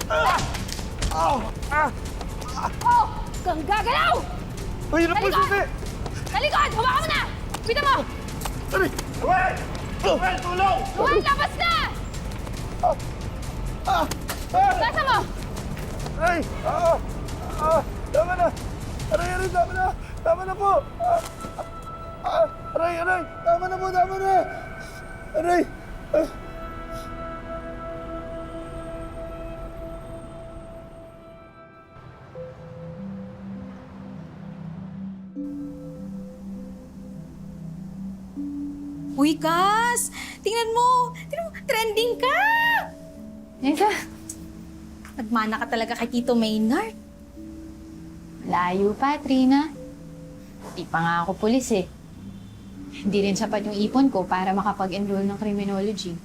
Oh! Kang gagalaw! Ay, yun na po, susi! Talikod! Hawakan mo na! Pita mo! Aray! Noel! Noel, tulong! Juan, labas na! Gasa mo! Aray! Tama na! Aray, tama na! Tama na po! Aray! Tama na po, tama na! Aray! Uy, Kas! Tingnan mo! Trending ka! Nesa, Nagmana ka talaga kay Tito Maynard. layo pa, Trina. Di pa nga ako pulis eh. Hindi rin sapat yung ipon ko para makapag-enroll ng criminology.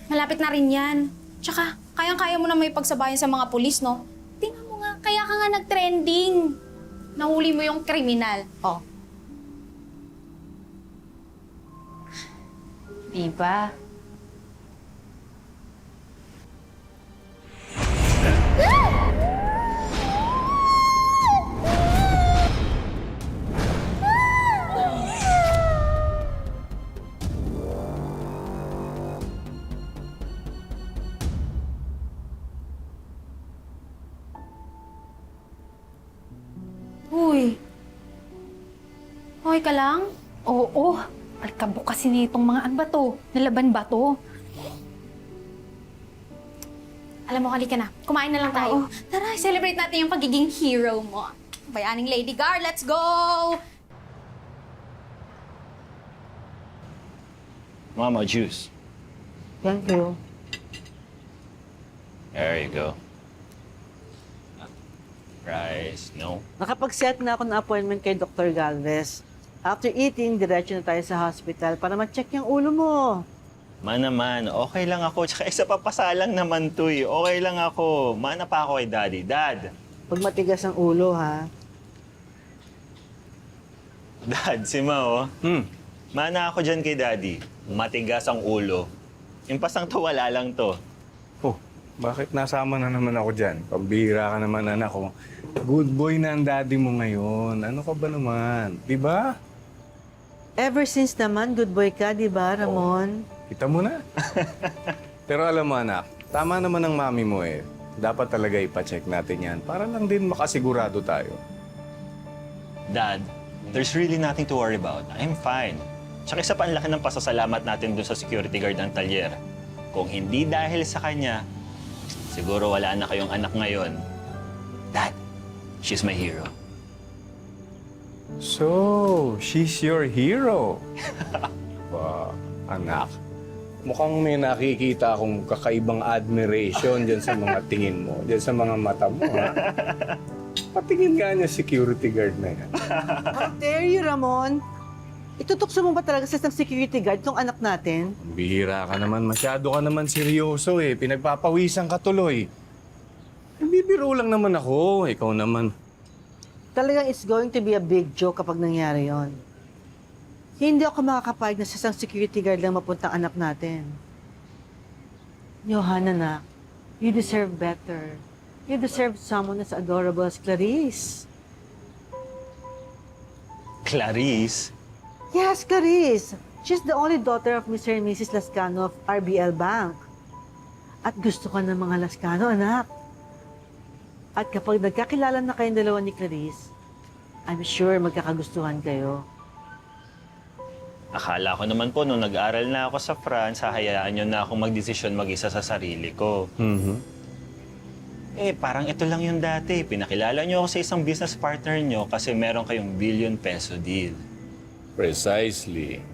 Malapit na rin yan. Tsaka, kayang-kaya mo na may pagsabayan sa mga pulis, no? Tingnan mo nga, kaya ka nga nag-trending. Nahuli mo yung kriminal. Oh. Di ba? Uy. Okay ka lang? Oo. Alkabo kasi nitong mga ano ba to? Nalaban ba to? Alam mo, halika na. Kumain na lang tayo. Tara, celebrate natin yung pagiging hero mo. Bayaning Lady Guard, let's go! Mama, juice. Thank you. There you go. Rice, no? Nakapag-set na ako ng appointment kay Dr. Galvez. After eating, diretso na tayo sa hospital para ma-check yung ulo mo. Naman, okay lang ako. Tsaka isa pa pasalang naman to eh. Okay lang ako. Mana pa ako kay Daddy. Dad! Pag matigas ang ulo, ha? Dad, si Ma, oh. Mana ako dyan kay Daddy. Matigas ang ulo. Impasang to, wala lang to. Oh, bakit nasama na naman ako dyan? Pambihira ka naman, anak ko. Good boy na ang daddy mo ngayon. Ano ka ba naman? Di ba? Ever since naman, good boy ka, di ba, Ramon? Kita mo na. Pero alam mo, anak, tama naman ang mami mo eh. Dapat talaga ipacheck natin yan para lang din makasigurado tayo. Dad, there's really nothing to worry about. I'm fine. Tsaka isa pa ang laki ng pasasalamat natin dun sa security guard ng talyer. Kung hindi dahil sa kanya, siguro wala na kayong anak ngayon. Dad, she's my hero. So, she's your hero. Ba, anak, mukhang may nakikita akong kakaibang admiration dyan sa mga tingin mo, dyan sa mga mata mo, ha? Patingin nga niya security guard na yan. How dare you, Ramon? Itutukso mo ba talaga sa isang security guard itong anak natin? Bihira ka naman, masyado ka naman seryoso eh. Pinagpapawisan ka tuloy. Bibiro lang naman ako, ikaw naman. Talagang it's going to be a big joke kapag nangyari yon. Hindi ako makakapayag na sa isang security guard lang mapuntang anak natin. Johanna, na, you deserve better. You deserve someone as adorable as Clarice. Clarice? Yes, Clarice. She's the only daughter of Mr. and Mrs. Lascano of RBL Bank. At gusto ka ng mga Lascano, anak. At kapag nagkakilala na kayong dalawa ni Clarice, I'm sure magkakagustuhan kayo. Akala ko naman po, nung nag-aral na ako sa France, hahayaan nyo na akong magdesisyon mag-isa sa sarili ko. Eh, parang ito lang yung dati. Pinakilala nyo ako sa isang business partner nyo kasi meron kayong billion-peso deal. Precisely.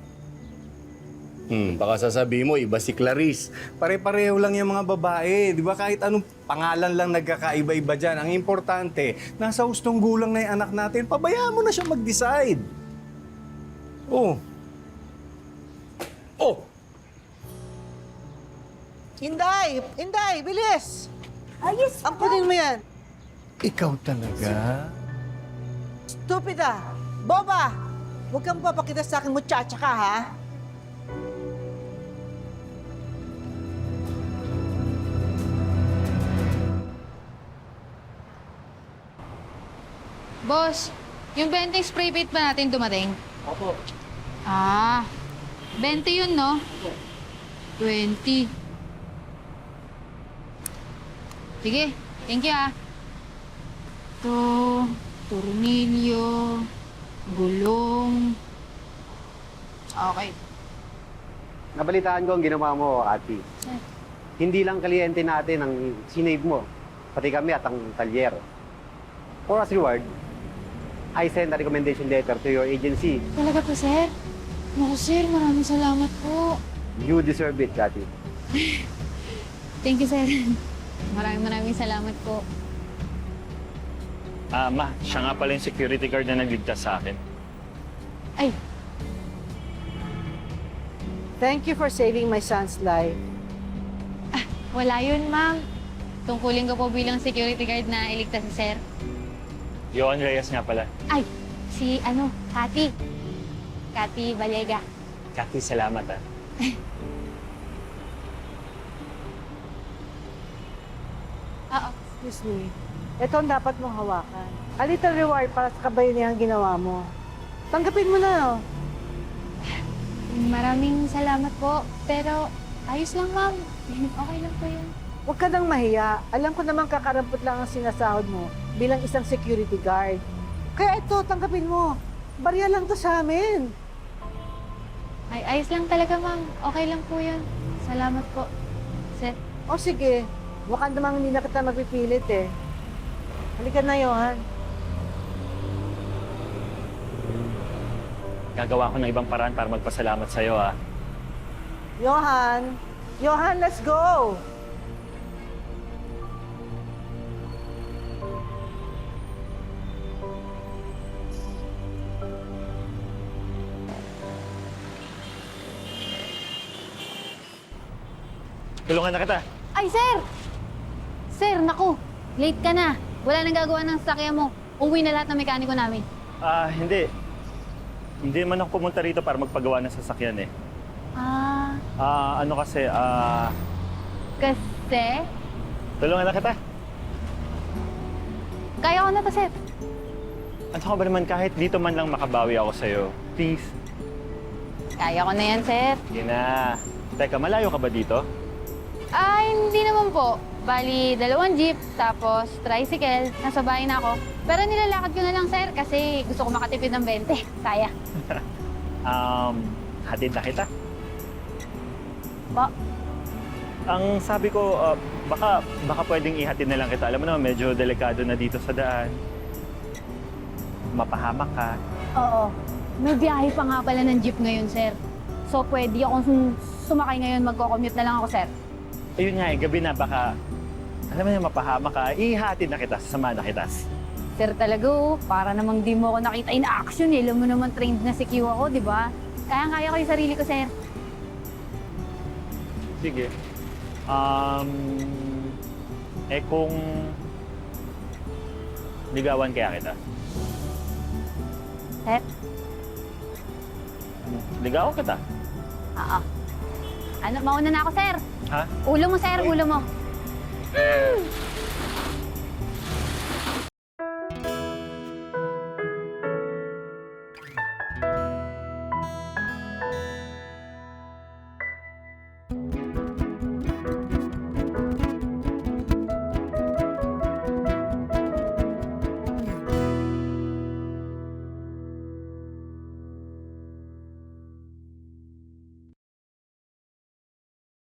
Baka sasabihin mo, iba si Clarice. Pare-pareho lang yung mga babae. Di ba kahit anong pangalan lang nagkakaiba-iba dyan. Ang importante, nasa hustong gulang na yung anak natin, pabayaan mo na siya mag-decide. Oh. Oh! Inday! Inday! Bilis! Ayos! Ampunin mo yan! Ikaw talaga? Stupida! Boba! Huwag kang papakita sa akin, muchacha ka, ha? Boss, yung 20 spray paint ba natin dumating? Opo. Ah, 20 yun, no? 20. Sige, thank you ah. Ito, tornilyo, gulong. Okay. Nabalitaan ko ang ginawa mo, Ate. Sir. Hindi lang kliyente natin ang sinave mo, pati kami at ang talyer. For as reward, I send a recommendation letter to your agency. Talaga po, sir? Naku, sir, maraming salamat po. You deserve it, Ate. Thank you, sir. Maraming salamat po. Ma, siya nga pala yung security guard na nagligtas sa akin. Ay, Thank you for saving my son's life. wala yun, ma'am. Tungkulin ko po bilang security guard na iligtas si sir. Johan Reyes nga pala. Ay, si Cathy. Cathy Valega. Kathy, salamat ah. Oo. Excuse me. Ito ang dapat mong hawakan. A little reward para sa kabayanihan ginawa mo. Tanggapin mo na, oh. Maraming salamat po. Pero, ayos lang, ma'am. Okay lang po yun. Huwag ka nang mahiya. Alam ko naman kakarampot lang ang sinasahod mo bilang isang security guard. Kaya ito, tanggapin mo. Barya lang to sa amin. Ay, ayos lang talaga, ma'am. Okay lang po yun. Salamat po. Sir. O sige, mukhang namang hindi na kita magpipilit eh. Halika na, Johan. Gagawa ko ng ibang paraan para magpasalamat sa'yo ah. Johan! Johan, let's go! Tulungan na kita. Ay, sir! Sir, naku. Late ka na. Wala nang gagawa ng sasakyan mo. Uwi na lahat ng mekaniko namin. Hindi. Hindi man ako pumunta rito para magpagawa ng sasakyan eh. Ano kasi, Kasi... tulungan na kita. Kaya ko na to, sir. Ano ka ba naman kahit dito man lang makabawi ako sa'yo? Please. Kaya ko na yan, sir. Sige na. Teka, malayo ka ba dito? Hindi naman po. Bali, 2 jeep, tapos tricycle. Nasa bahay na ako. Pero nilalakad ko na lang, sir, kasi gusto ko makatipid ng 20. Kaya. Hatid na kita. Po. Ang sabi ko, baka pwedeng ihatid na lang kita. Alam mo naman, medyo delikado na dito sa daan. Mapahamak ka. Oo. May biyahe pa nga pala ng jeep ngayon, sir. So, pwede akong sumakay ngayon. Magko-commute na lang ako, sir. Ayun nga eh, gabi na baka, alam mo na, mapahamak ka. Ihatid na kita, sasama na kita. Sir, talaga, para namang di mo ako nakita in action. Eh. Alam mo naman, trained na si Q ako, di ba? Kaya-kaya ko yung sarili ko, sir. Sige. Kung ligawan kaya kita? Sir? Ligawan kita? Oo. Mauna na ako, sir. Ha? Ulo mo, sir. Ulo mo.